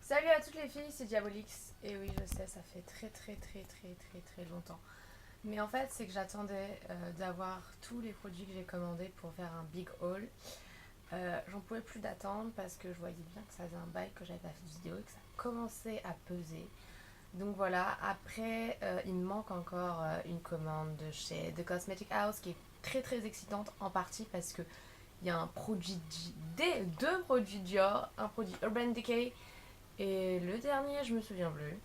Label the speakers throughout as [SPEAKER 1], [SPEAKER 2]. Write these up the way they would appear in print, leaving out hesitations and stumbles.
[SPEAKER 1] Salut à toutes les filles, c'est Diabolix. Et oui, je sais, ça fait très longtemps. Mais en fait, c'est que j'attendais d'avoir tous les produits que j'ai commandés pour faire un big haul. J'en pouvais plus d'attendre parce que je voyais bien que ça faisait un bail que j'avais pas fait de vidéo et que ça commençait à peser. Donc voilà, après, il me manque encore une commande de chez The Cosmetic House qui est très excitante, en partie parce que il y a un produit, deux produits Dior, un produit Urban Decay et le dernier, je me souviens plus.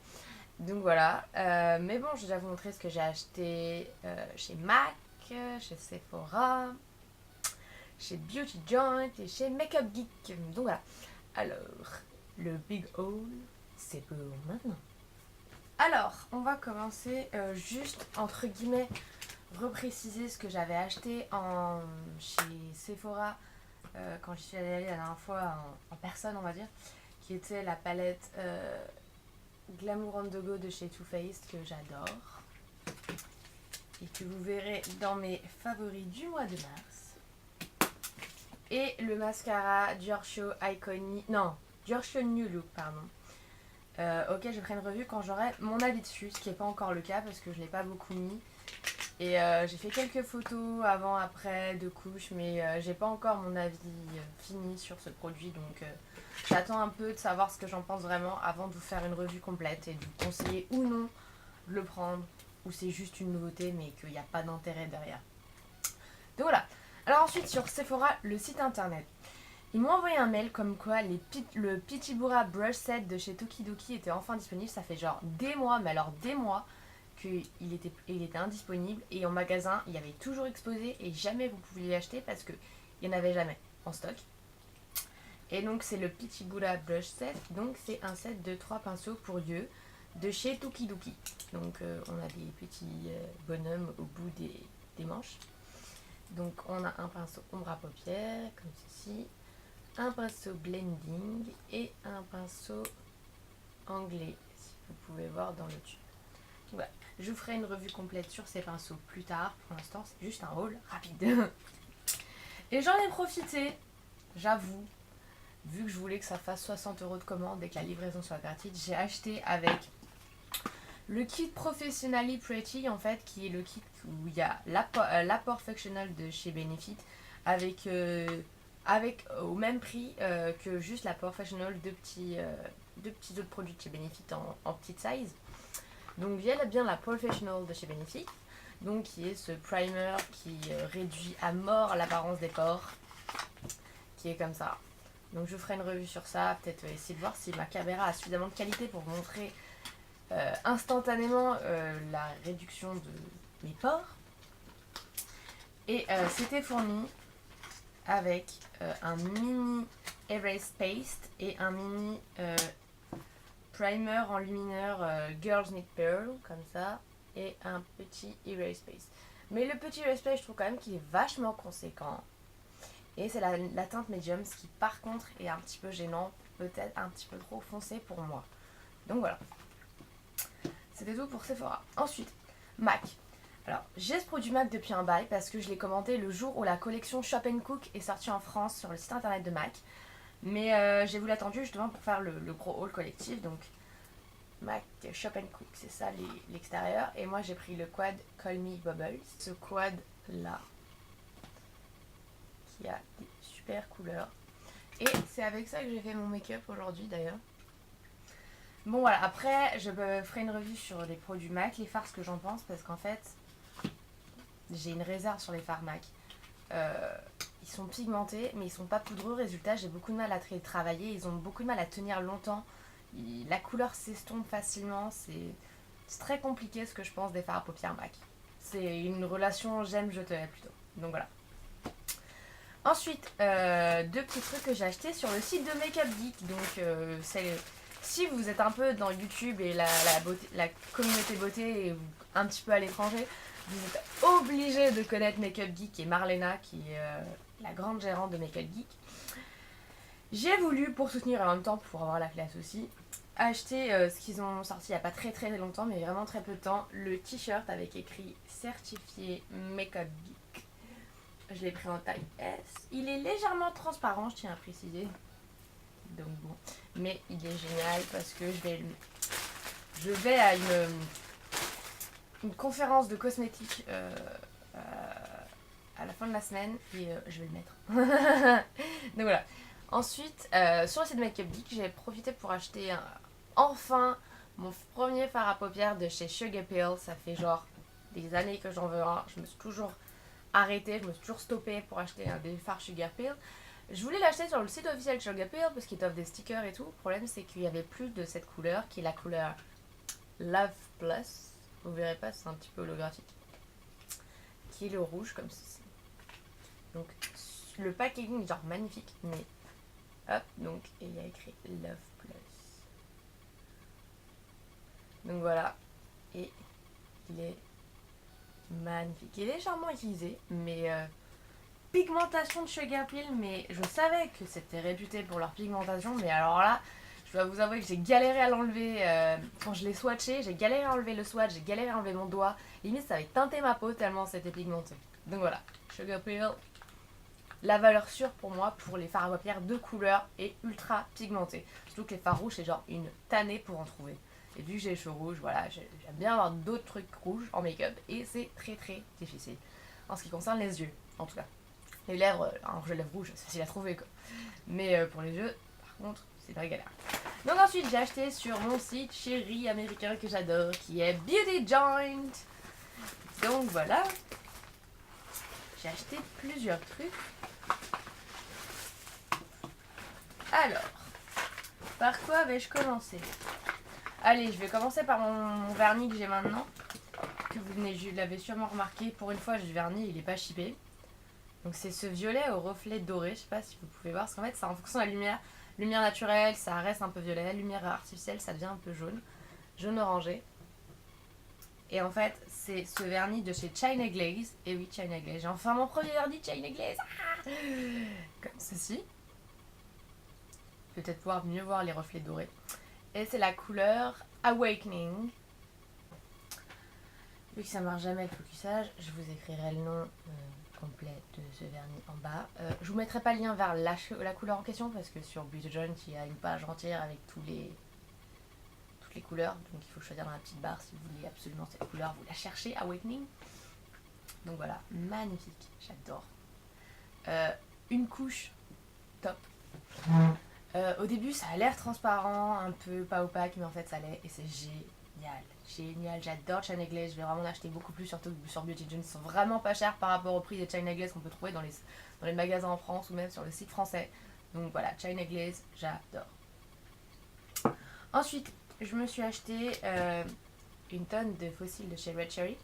[SPEAKER 1] Donc voilà. Mais bon, j'ai déjà vous montrer ce que j'ai acheté chez MAC, chez Sephora, chez Beauty Joint et chez Makeup Geek. Donc voilà. Alors, le Big Haul, c'est pour maintenant. Alors, on va commencer juste, entre guillemets, repréciser ce que j'avais acheté chez Sephora quand j'y suis allée la dernière fois en personne, on va dire, qui était la palette Glamour on the Go de chez Too Faced que j'adore et que vous verrez dans mes favoris du mois de mars. Et le mascara Giorgio Iconic, non, Giorgio New Look, pardon. Ok, je ferai une revue quand j'aurai mon avis dessus, ce qui n'est pas encore le cas parce que je ne l'ai pas beaucoup mis. Et j'ai fait quelques photos avant, après, de couches, mais j'ai pas encore mon avis fini sur ce produit, donc j'attends un peu de savoir ce que j'en pense vraiment avant de vous faire une revue complète et de vous conseiller ou non de le prendre, ou c'est juste une nouveauté mais qu'il n'y a pas d'intérêt derrière. Donc voilà. Alors ensuite sur Sephora, le site internet. Ils m'ont envoyé un mail comme quoi le Pichibura Brush Set de chez Tokidoki était enfin disponible. Ça fait genre des mois, mais alors des mois, il était indisponible. Et en magasin, il y avait toujours exposé et jamais vous pouviez l'acheter parce qu'il n'y en avait jamais en stock. Et donc c'est le Pichibura Brush Set. Donc c'est un set de 3 pinceaux pour yeux de chez Tokidoki. Donc on a des petits bonhommes au bout des manches. Donc on a un pinceau ombre à paupières comme ceci, un pinceau blending et un pinceau anglais, si vous pouvez voir dans le tube. Voilà. Je vous ferai une revue complète sur ces pinceaux plus tard. Pour l'instant, c'est juste un haul rapide. Et j'en ai profité, j'avoue, vu que je voulais que ça fasse 60 € de commande et que la livraison soit gratuite, j'ai acheté avec le kit Professionally Pretty, en fait, qui est le kit où il y a l'apport Functional de chez Benefit avec au même prix que juste la Professional deux petits autres produits de chez Benefit en petite size. Donc il y a bien la Professional de chez Benefit, donc qui est ce primer qui réduit à mort l'apparence des pores, qui est comme ça. Donc je ferai une revue sur ça, peut-être essayer de voir si ma caméra a suffisamment de qualité pour vous montrer instantanément la réduction de mes pores. Et c'était fourni avec un mini Erase Paste et un mini primer enlumineur Girls Need Pearl, comme ça, et un petit Erase Paste. Mais le petit Erase Paste, je trouve quand même qu'il est vachement conséquent. Et c'est la teinte médium, ce qui par contre est un petit peu gênant, peut-être un petit peu trop foncé pour moi. Donc voilà. C'était tout pour Sephora. Ensuite, MAC. Alors, j'ai ce produit MAC depuis un bail parce que je l'ai commandé le jour où la collection Shop & Cook est sortie en France sur le site internet de MAC. Mais j'ai voulu attendre justement pour faire le gros haul collectif. Donc, MAC Shop & Cook, c'est ça l'extérieur. Et moi, j'ai pris le quad Call Me Bubbles. Ce quad là, qui a des super couleurs. Et c'est avec ça que j'ai fait mon make-up aujourd'hui d'ailleurs. Bon voilà, après je ferai une revue sur les produits MAC, les fards, ce que j'en pense, parce qu'en fait j'ai une réserve sur les fards MAC. Ils sont pigmentés mais ils sont pas poudreux, résultat j'ai beaucoup de mal à les travailler, ils ont beaucoup de mal à tenir longtemps. La couleur s'estompe facilement, c'est très compliqué ce que je pense des fards à paupières MAC. C'est une relation j'aime, je te hais plutôt. Donc voilà. Ensuite, deux petits trucs que j'ai achetés sur le site de Makeup Geek. Donc si vous êtes un peu dans YouTube et la communauté beauté et un petit peu à l'étranger, vous êtes obligé de connaître Makeup Geek et Marlena qui est la grande gérante de Makeup Geek. J'ai voulu, pour soutenir et en même temps pour avoir la classe aussi, acheter ce qu'ils ont sorti il n'y a pas très longtemps, mais vraiment très peu de temps, le t-shirt avec écrit certifié Makeup Geek. Je l'ai pris en taille S. Il est légèrement transparent, je tiens à préciser. donc bon. Mais il est génial parce que je vais à une conférence de cosmétiques à la fin de la semaine et je vais le mettre. Donc voilà. Ensuite, sur le site de Makeup Geek, j'ai profité pour acheter enfin mon premier fard à paupières de chez Sugar Pill. Ça fait genre des années que j'en veux un. Je me suis toujours arrêtée, je me suis toujours stoppée pour acheter des fards Sugar Pill. Je voulais l'acheter sur le site officiel de Sugar Pill parce qu'il t'offre des stickers et tout. Le problème, c'est qu'il n'y avait plus de cette couleur qui est la couleur Love Plus. Vous verrez pas, c'est un petit peu holographique. Qui est le rouge comme ceci. Donc le packaging est genre magnifique, mais hop, donc et il y a écrit Love Plus. Donc voilà, et il est magnifique. Il est légèrement utilisé, mais pigmentation de Sugar Pill, mais je savais que c'était réputé pour leur pigmentation, mais alors là, je dois vous avouer que j'ai galéré à l'enlever quand je l'ai swatché, j'ai galéré à enlever le swatch, j'ai galéré à enlever mon doigt, limite ça avait teinté ma peau tellement c'était pigmenté. Donc voilà, Sugar Pill, la valeur sûre pour moi pour les fards à paupières de couleur et ultra pigmentés. Surtout que les fards rouges c'est genre une tannée pour en trouver. Et vu que j'ai les cheveux rouges, voilà, j'aime bien avoir d'autres trucs rouges en make-up et c'est très très difficile. En ce qui concerne les yeux, en tout cas. Les lèvres, un rouge à lèvres rouge, c'est facile à trouver quoi. Mais pour les yeux, par contre, c'est une vraie galère. Donc ensuite, j'ai acheté sur mon site chéri américain que j'adore, qui est Beauty Joint. Donc voilà, j'ai acheté plusieurs trucs. Alors, par quoi vais-je commencer? Allez, je vais commencer par mon vernis que j'ai maintenant. Que vous l'avez sûrement remarqué, pour une fois, j'ai du vernis, il n'est pas chippé. Donc c'est ce violet au reflet doré, je sais pas si vous pouvez voir, parce qu'en fait, c'est en fonction de la lumière. Lumière naturelle, ça reste un peu violet. Lumière artificielle, ça devient un peu jaune. Jaune orangé. Et en fait, c'est ce vernis de chez China Glaze. Et oui, China Glaze. J'ai enfin mon premier vernis China Glaze. Ah, comme ceci. Peut-être pouvoir mieux voir les reflets dorés. Et c'est la couleur Awakening. Vu que ça marche jamais le focusage, je vous écrirai le nom complet de ce vernis en bas. Je vous mettrai pas le lien vers la couleur en question parce que sur Beauty Joint il y a une page entière avec toutes les couleurs. Donc il faut choisir dans la petite barre si vous voulez absolument cette couleur, vous la cherchez, Awakening. Donc voilà, magnifique, j'adore. Une couche top. Au début ça a l'air transparent, un peu pas opaque, mais en fait ça l'est et c'est génial. Génial, j'adore China Glaze, je vais vraiment en acheter beaucoup plus, surtout sur Beauty Joint. Ils sont vraiment pas chers par rapport au prix des China Glaze qu'on peut trouver dans les magasins en France ou même sur le site français. Donc voilà, China Glaze, j'adore. Ensuite, je me suis acheté une tonne de fossiles de chez Red Cherry.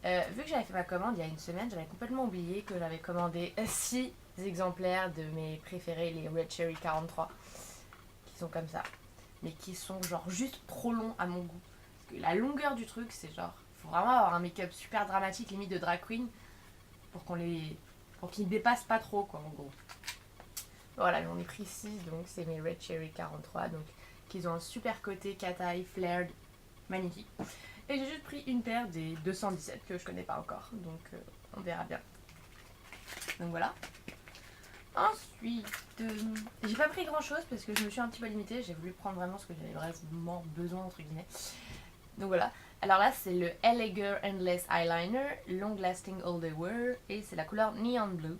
[SPEAKER 1] Vu que j'avais fait ma commande il y a une semaine, j'avais complètement oublié que j'avais commandé 6 exemplaires de mes préférés, les Red Cherry 43, qui sont comme ça, mais qui sont genre juste trop longs à mon goût. Parce que la longueur du truc, c'est genre, faut vraiment avoir un make-up super dramatique, limite de drag queen, pour qu'ils ne dépassent pas trop, quoi, en gros. Voilà, j'en ai pris 6, donc c'est mes Red Cherry 43, donc qu'ils ont un super côté cat-eye, flared, magnifique. Et j'ai juste pris une paire des 217 que je connais pas encore, donc on verra bien. Donc voilà. Ensuite, j'ai pas pris grand chose parce que je me suis un petit peu limitée, j'ai voulu prendre vraiment ce que j'avais vraiment besoin entre guillemets. Donc voilà, alors là c'est le LA Girl Endless Eyeliner, Long Lasting All Day Wear, et c'est la couleur Neon Blue.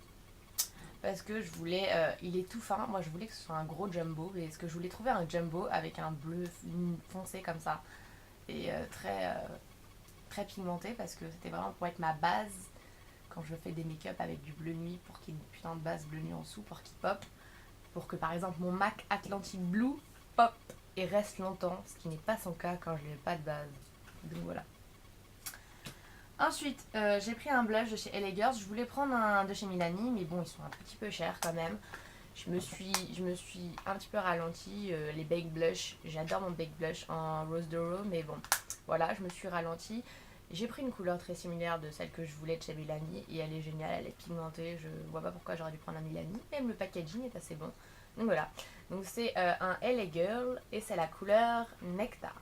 [SPEAKER 1] Parce que je voulais, il est tout fin, moi je voulais que ce soit un gros jumbo, et ce que je voulais trouver un jumbo avec un bleu foncé comme ça, et très pigmenté, parce que c'était vraiment pour être ma base quand je fais des make-up avec du bleu nuit, pour qu'il y ait une putain de base bleu nuit en dessous, pour qu'il pop, pour que par exemple mon MAC Atlantic Blue pop et reste longtemps, ce qui n'est pas son cas quand je n'ai pas de base. Donc voilà. Ensuite, j'ai pris un blush de chez LA Girls. Je voulais prendre un de chez Milani, mais bon, ils sont un petit peu chers quand même. Je me suis un petit peu ralentie. Les Baked Blush, j'adore mon Baked Blush en Rose Doro, mais bon, voilà, je me suis ralentie. J'ai pris une couleur très similaire de celle que je voulais de chez Milani, et elle est géniale, elle est pigmentée. Je vois pas pourquoi j'aurais dû prendre un Milani, même le packaging est assez bon. Donc voilà, donc c'est un LA Girl, et c'est la couleur Nectar.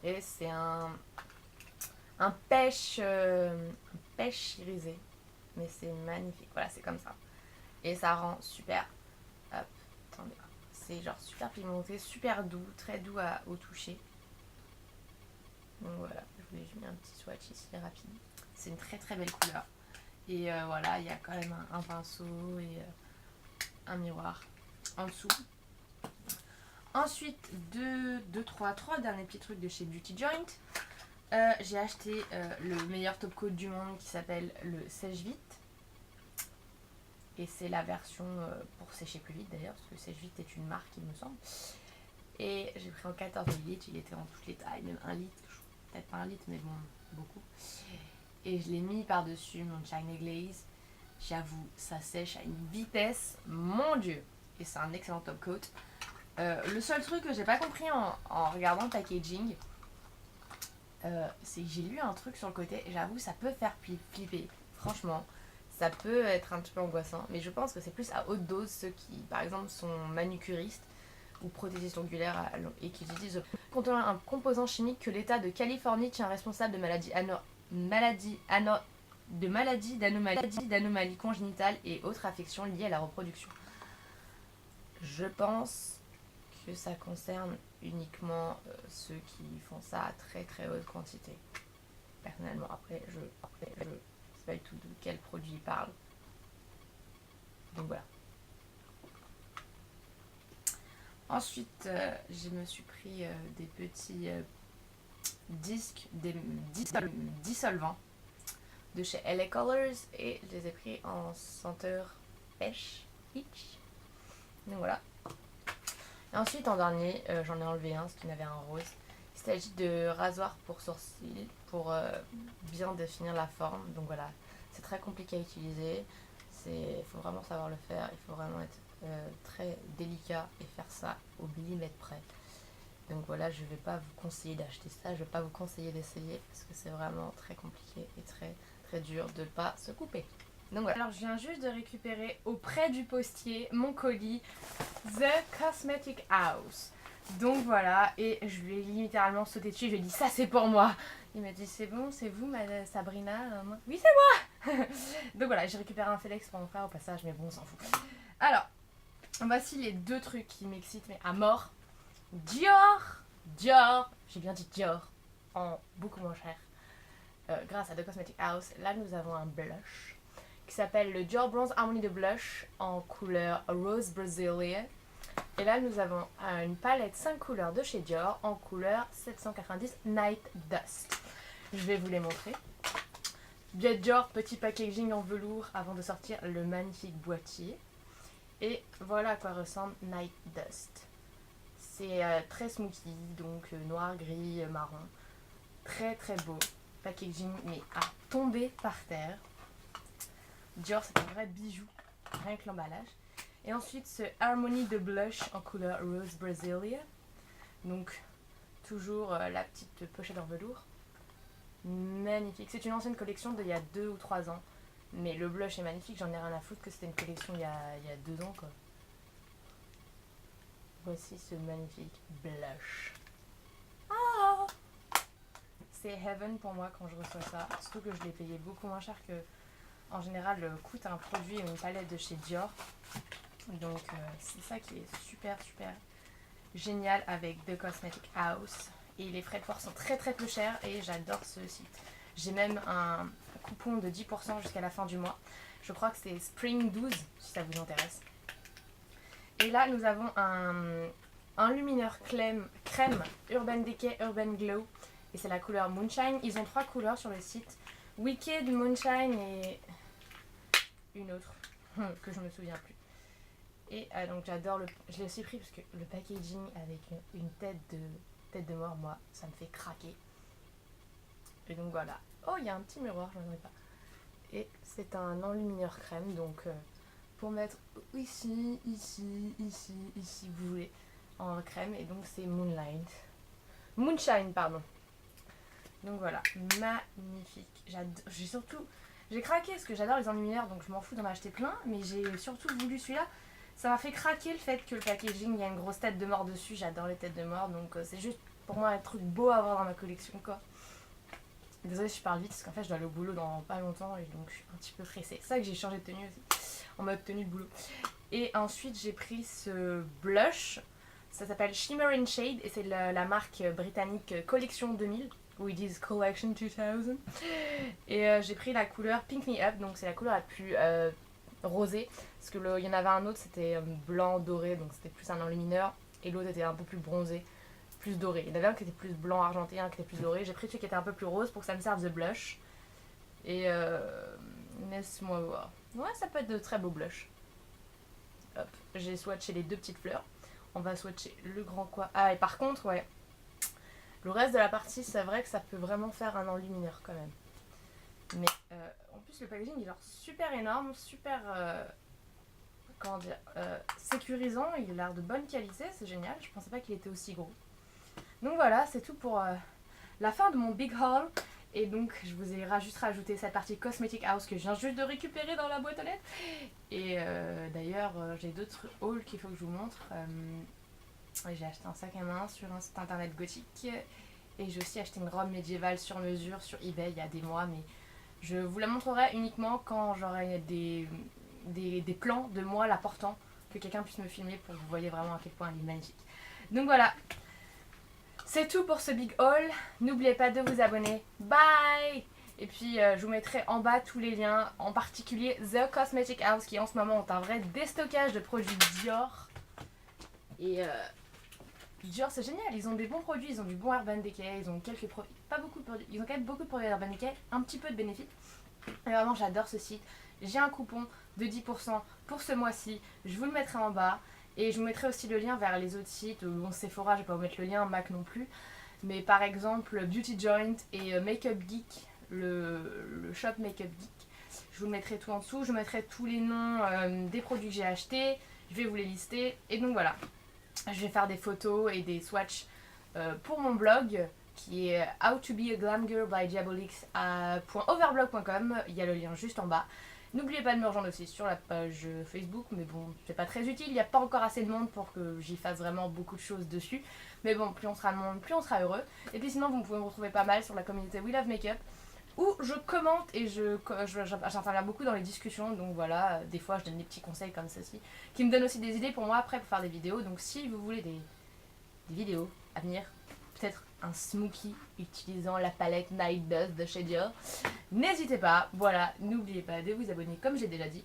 [SPEAKER 1] Et c'est un pêche irisé, mais c'est magnifique, voilà, c'est comme ça et ça rend super C'est genre super pigmenté, super doux, très doux au toucher. Donc voilà, je voulais juste mettre un petit swatch ici rapide. C'est une très très belle couleur. Et voilà, il y a quand même un pinceau et un miroir en dessous. Ensuite, trois derniers petits trucs de chez Beauty Joint. J'ai acheté le meilleur top coat du monde qui s'appelle le Sèche Vite. Et c'est la version pour sécher plus vite d'ailleurs, parce que Sèche Vite est une marque, il me semble. Et j'ai pris en 14 litres, il était en toutes les tailles, même 1 litre, peut-être pas 1 litre, mais bon, beaucoup. Et je l'ai mis par-dessus mon China Glaze. J'avoue, ça sèche à une vitesse, mon dieu. Et c'est un excellent top coat. Le seul truc que j'ai pas compris en regardant le packaging, c'est que j'ai lu un truc sur le côté. Et j'avoue, ça peut faire flipper. Franchement, ça peut être un petit peu angoissant. Mais je pense que c'est plus à haute dose ceux qui, par exemple, sont manucuristes ou prothésistes ongulaires et qui utilisent contenant un composant chimique que l'État de Californie tient responsable de d'anomalies congénitales et autres affections liées à la reproduction. Je pense que ça concerne uniquement ceux qui font ça à très très haute quantité. Personnellement, après, je sais pas du tout de quel produit il parle. Donc voilà. Ensuite, je me suis pris des petits disques, des dissolvants de chez LA Colors et je les ai pris en senteur pêche, peach. Donc voilà. Et ensuite, en dernier, j'en ai enlevé un, parce qu'il y en avait un rose. Il s'agit de rasoir pour sourcils, pour bien définir la forme. Donc voilà, c'est très compliqué à utiliser. Il faut vraiment savoir le faire, il faut vraiment être très délicat et faire ça au millimètre près. Donc voilà, je ne vais pas vous conseiller d'acheter ça, je ne vais pas vous conseiller d'essayer parce que c'est vraiment très compliqué et très très dur de ne pas se couper. Donc voilà. Alors je viens juste de récupérer auprès du postier mon colis The Cosmetic House. Donc voilà, et je lui ai littéralement sauté dessus, je lui ai dit ça c'est pour moi. Il m'a dit c'est bon, c'est vous Madame Sabrina? Oui c'est moi. Donc voilà, j'ai récupéré un Félix pour mon frère au passage, mais bon on s'en fout. Alors, voici les deux trucs qui m'excitent mais à mort. Dior, j'ai bien dit Dior, en beaucoup moins cher. Grâce à The Cosmetic House, là nous avons un blush qui s'appelle le Dior Bronze Harmony de Blush en couleur Rose Brazilian. Et là nous avons une palette 5 couleurs de chez Dior en couleur 790 Night Dust. Je vais vous les montrer. Bien Dior, petit packaging en velours avant de sortir le magnifique boîtier. Et voilà à quoi ressemble Night Dust. C'est très smoothie, donc noir, gris, marron. Très très beau. Packaging mais à tomber par terre. Dior c'est un vrai bijou, rien que l'emballage. Et ensuite ce Harmony de blush en couleur Rose Brasilia. Donc toujours la petite pochette en velours. Magnifique. C'est une ancienne collection d'il y a 2 ou 3 ans. Mais le blush est magnifique, j'en ai rien à foutre que c'était une collection il y a 2 ans quoi. Voici ce magnifique blush. Ah, c'est heaven pour moi quand je reçois ça. Surtout que je l'ai payé beaucoup moins cher que en général coûte un produit ou une palette de chez Dior. Donc c'est ça qui est super super génial avec The Cosmetic House. Et les frais de port sont très très peu chers et j'adore ce site. J'ai même un coupon de 10% jusqu'à la fin du mois. Je crois que c'est Spring 12 si ça vous intéresse. Et là nous avons un lumineur crème Urban Decay Urban Glow. Et c'est la couleur Moonshine. Ils ont 3 couleurs sur le site. Wicked, Moonshine et une autre que je me souviens plus. Et donc j'adore je l'ai aussi pris parce que le packaging avec une tête de mort, moi, ça me fait craquer. Et donc voilà. Oh, il y a un petit miroir, je n'en ai pas. Et c'est un enlumineur crème, donc pour mettre ici, ici, ici, ici, vous voulez, en crème. Et donc c'est Moonshine, pardon. Donc voilà, magnifique. J'ai craqué parce que j'adore les enlumineurs, donc je m'en fous d'en acheter plein. Mais j'ai surtout voulu celui-là. Ça m'a fait craquer le fait que le packaging, il y a une grosse tête de mort dessus. J'adore les têtes de mort, donc c'est juste pour moi un truc beau à avoir dans ma collection, quoi. Désolée si je parle vite, parce qu'en fait je dois aller au boulot dans pas longtemps et donc je suis un petit peu pressée. C'est ça que j'ai changé de tenue aussi, en mode tenue de boulot. Et ensuite j'ai pris ce blush, ça s'appelle Shimmer and Shade et c'est la marque britannique Collection 2000, où ils disent Collection 2000. Et j'ai pris la couleur Pink Me Up, donc c'est la couleur la plus rosée, parce que il y en avait un autre, c'était blanc doré, donc c'était plus un enlumineur, et l'autre était un peu plus bronzé, plus doré. Il y en avait un qui était plus blanc argenté, un qui était plus doré. J'ai pris celui qui était un peu plus rose pour que ça me serve de blush. Et laisse-moi voir. Ouais, ça peut être de très beaux blushs. Hop, j'ai swatché les deux petites fleurs. On va swatcher le grand quoi. Ah, et par contre, ouais, le reste de la partie, c'est vrai que ça peut vraiment faire un enlumineur quand même. Mais en plus, le packaging il est genre super énorme, super comment dire, sécurisant. Il a l'air de bonne qualité, c'est génial. Je pensais pas qu'il était aussi gros. Donc voilà, c'est tout pour la fin de mon big haul. Et donc je vous ai juste rajouté cette partie Cosmetic House que je viens juste de récupérer dans la boîte aux lettres. Et d'ailleurs j'ai d'autres hauls qu'il faut que je vous montre. J'ai acheté un sac à main sur un site internet gothique. Et j'ai aussi acheté une robe médiévale sur mesure sur eBay il y a des mois. Mais je vous la montrerai uniquement quand j'aurai des plans de moi la portant. Que quelqu'un puisse me filmer pour que vous voyez vraiment à quel point elle est magnifique. Donc voilà. C'est tout pour ce big haul. N'oubliez pas de vous abonner. Bye! Et puis je vous mettrai en bas tous les liens, en particulier The Cosmetic House qui en ce moment ont un vrai déstockage de produits Dior. Et Dior c'est génial, ils ont des bons produits, ils ont du bon Urban Decay, ils ont quelques produits, pas beaucoup de produits, ils ont quand même beaucoup de produits Urban Decay, un petit peu de bénéfices. Et vraiment j'adore ce site. J'ai un coupon de 10% pour ce mois-ci, je vous le mettrai en bas. Et je vous mettrai aussi le lien vers les autres sites. Bon, Sephora, je vais pas vous mettre le lien, Mac non plus. Mais par exemple, Beauty Joint et Makeup Geek, le shop Makeup Geek. Je vous mettrai tout en dessous. Je vous mettrai tous les noms des produits que j'ai achetés. Je vais vous les lister. Et donc voilà. Je vais faire des photos et des swatchs pour mon blog qui est How to be a glam girl by diabolix.overblog.com. Il y a le lien juste en bas. N'oubliez pas de me rejoindre aussi sur la page Facebook, mais bon, c'est pas très utile, il n'y a pas encore assez de monde pour que j'y fasse vraiment beaucoup de choses dessus. Mais bon, plus on sera de monde, plus on sera heureux. Et puis sinon, vous pouvez me retrouver pas mal sur la communauté We Love Makeup, où je commente et j'interviens beaucoup dans les discussions. Donc voilà, des fois je donne des petits conseils comme ceci, qui me donnent aussi des idées pour moi après pour faire des vidéos. Donc si vous voulez des vidéos à venir, peut-être un smokey utilisant la palette Night Dust de chez Dior, n'hésitez pas. Voilà, n'oubliez pas de vous abonner comme j'ai déjà dit.